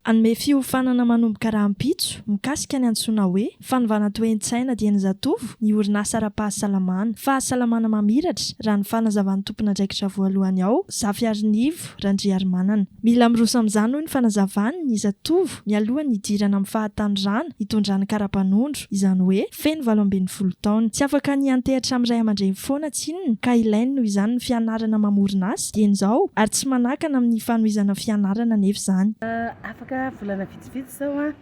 Anome fiofanana manomboka rahampitso mikasika ny antsoina hoe fanovana toe-tsaina dia ny zatovo ny orinasa ara-pahasalamana. Fahasalamana mamiratra raha ny fanazavan'ny tompon'andraikitra voalohany ao Zafiarinivo Randriarimanana. Mila miroso amin'izany hoy ny fanazavany ny zatovo mialohan'ny hidirana amin'ny fahatanjahana hitondrany karapanondro izany hoe feno 12 taona. Tsy afaka ny antehitra amin'ny ray aman-dreny foana tsinona ka ilainy noho izany ny fianarana mamorinasa dieny izao ary tsy manakana amin'ny fanohizana fianarana nefa izany. Afaka volana vitsivitsy zao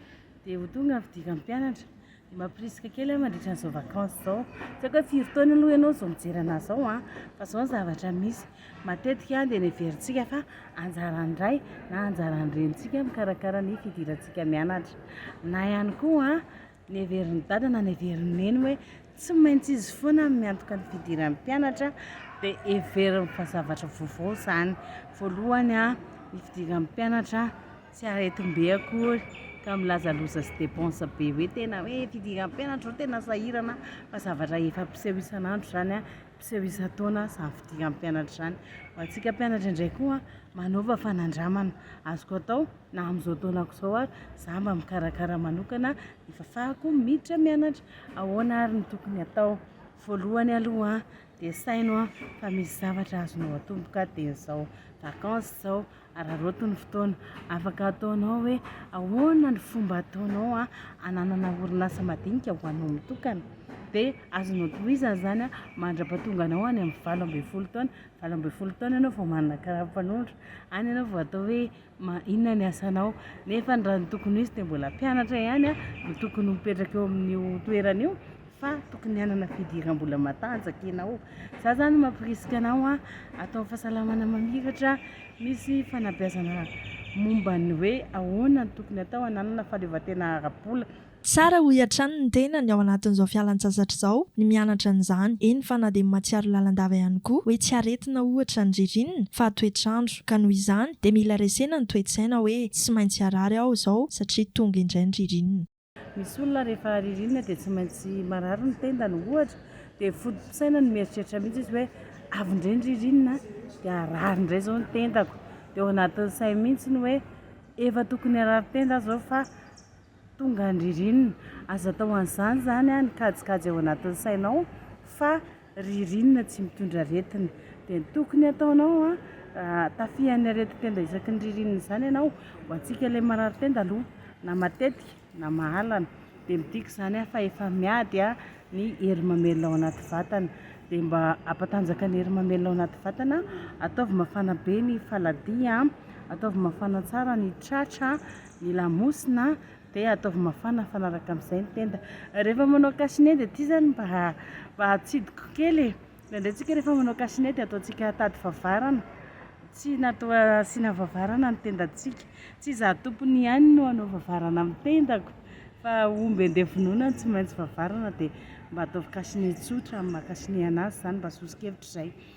dia ho tonga fidika mpianatra dia mampirisika kely mandritra n'izao vakansy zao. Tsy haiko hoe firy taona aloha ianao zao mijery anazy zao fa zao ny zavatra misy matetika dia neverintsika fa anjarany ray na anjarany renitsika mikarakara ny fidirantsika mianatra na ihany koa neverin'ny dada na neverin'ny neny hoe tsy maintsy izy foana miantoka ny fidiran'ny mpianatra dia everiny fa zavatra vaovao izany. Voalohany ny fidiran'ny mpianatra tsy aretim-be akory ka milazaloza sy dépense be hoe tena hoe fidiran'ny mpianatra tena sahirana fa zavatra efa mpiseho isan'andro zany mpiseho isan-taona izany fidiran'ny mpianatra izany. Ho antsika mpianatra indray koa manaova fanandramana azoko atao na amin'izao taonako izao za mba mikarakara manokana ifafahako miditra mianatra ahoana ary ny tokony atao. Voalohany aloha dia saino fa misy zavatra azonao atomboka dia izao vakansy izao araroto ny fotoana afaka ataonao hoe ahoana ny fomba ataonao ananana orinasa madinika ho anao mitokana dia azonao tohizana zany mandra-pahatonga anao any amin'ny 12 taona 12 taona ianao vao manana karapanondro any ianao vao atao hoe inona ny asanao nefa raha ny tokony izy dia mbola mpianatra ihany no tokony mipetraka eo amin'io toerana io fa tokony hanana fidiram-bola matanjaka ianao. Za zany mampirisika anao atao fahasalamana mamiratra misy fanabeazana momba ny hoe ahoana ny tokony atao hananana fahaleovantena ara-bola. Tsara ho hiatrany ny tena ny ao anatin'izao fialan-tsasatra izao ny mianatra an'izany. Eny fa na dia matsiaro lalandava ihany koa hoe tsy aretina ohatra ny ririnina fa toetr'andro ka noho izany dia mila resena ny toe-tsaina hoe tsy maintsy harary aho izao satria tonga indray ny ririnina. Misy olona rehefa ririnina dia tsy maintsy marary ny tendany ohatra dia fodim-pisaina ny mieritreritra mihitsy izy hoe avy indray ny ririnina dia harary indray izao ny tendako dia ao anatin'ny sainy mihitsy ny hoe efa tokony harary tenda zao fa tonga ny ririnina. Azo atao an'izany zany ny kajikajy ao anatin'ny sainao fa ririnina tsy mitondra aretina dia tokony ataonao tafihan'ny arety tenda isaky ny ririnina izany ianao ho antsika ilay marary tenda aloha na matetika na mahalana dia midika izany fa efa miady ny hery mamelona ao anaty vatana dia mba ampatanjaka ny hery mamelona ao anaty vatana ataovy mafana be ny faladia ataovy mafana tsara ny tratra ny lamosina dia ataovy mafana fanaraka amin'izay ny tenda. Rehefa manao cache-nez dia ity zany mba hatsidiko kely ndraindraitsika rehefa manao cache-nez dia ataontsika tady vavarana tsy natao asiana vavarana ny tendantsika tsy za tompony ihany no hanao vavarana amin'ny tendako fa omby andevonoina tsy maintsy vavarana dia mba ataovy cache-nez tsotra amin'ny maha cache-nez anazy zany mba sosokevitra izay.